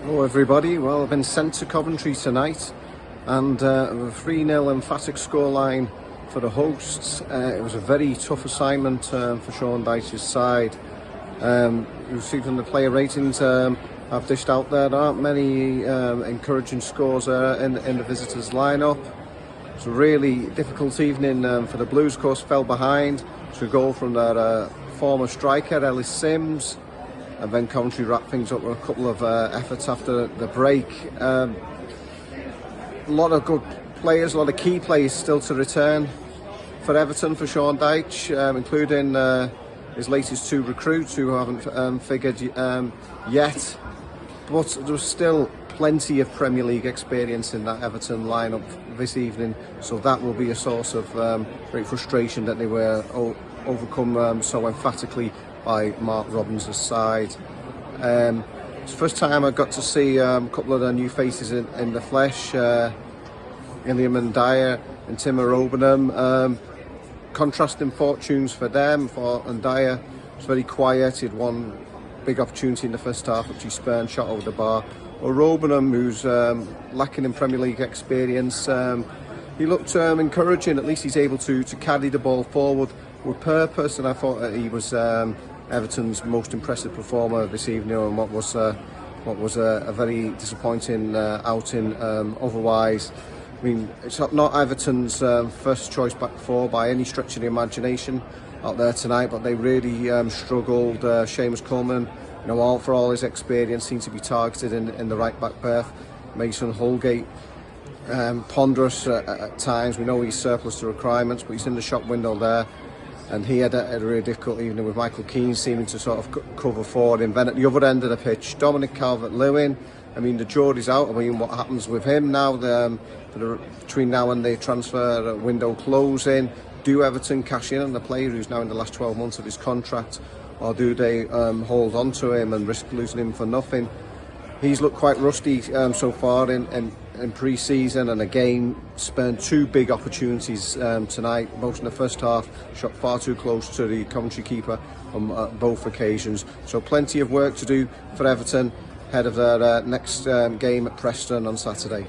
Hello everybody, well I've been sent to Coventry tonight and a 3-0 emphatic scoreline for the hosts. It was a very tough assignment for Sean Dyche's side. You see from the player ratings I've dished out there aren't many encouraging scores in the visitors lineup. It's a really difficult evening for the Blues. Of course, fell behind to a goal from their former striker Ellis Sims. And then Coventry wrapped things up with a couple of efforts after the break. A lot of good players, a lot of key players still to return for Everton for Sean Dyche, including his latest two recruits who haven't figured yet. But there's still plenty of Premier League experience in that Everton lineup this evening, so that will be a source of great frustration that they were overcome so emphatically by Mark Robbins' side. It's the first time I got to see a couple of the new faces in the flesh, Iliam Dyer and Timur Obenham. Contrasting fortunes for them. For Dyer was very quiet. He had one big opportunity in the first half which he spurned, shot over the bar. Or Obenham, who's lacking in Premier League experience, he looked encouraging. At least he's able to carry the ball forward with purpose, and I thought that he was Everton's most impressive performer this evening, and what was a very disappointing outing otherwise. I mean, it's not Everton's first choice back four by any stretch of the imagination out there tonight, but they really struggled. Seamus Coleman, for all his experience, seemed to be targeted in the right back berth. Mason Holgate, ponderous at times. We know he's surplus to requirements, but he's in the shop window there. And he had a really difficult evening with Michael Keane seeming to sort of cover forward. And then at the other end of the pitch, Dominic Calvert-Lewin, I mean, the jury's out. I mean, what happens with him now, between now and the transfer window closing? Do Everton cash in on the player who's now in the last 12 months of his contract, or do they hold on to him and risk losing him for nothing? He's looked quite rusty so far in pre-season, and again spurned two big opportunities tonight, both in the first half, shot far too close to the Coventry keeper on both occasions. So plenty of work to do for Everton ahead of their next game at Preston on Saturday.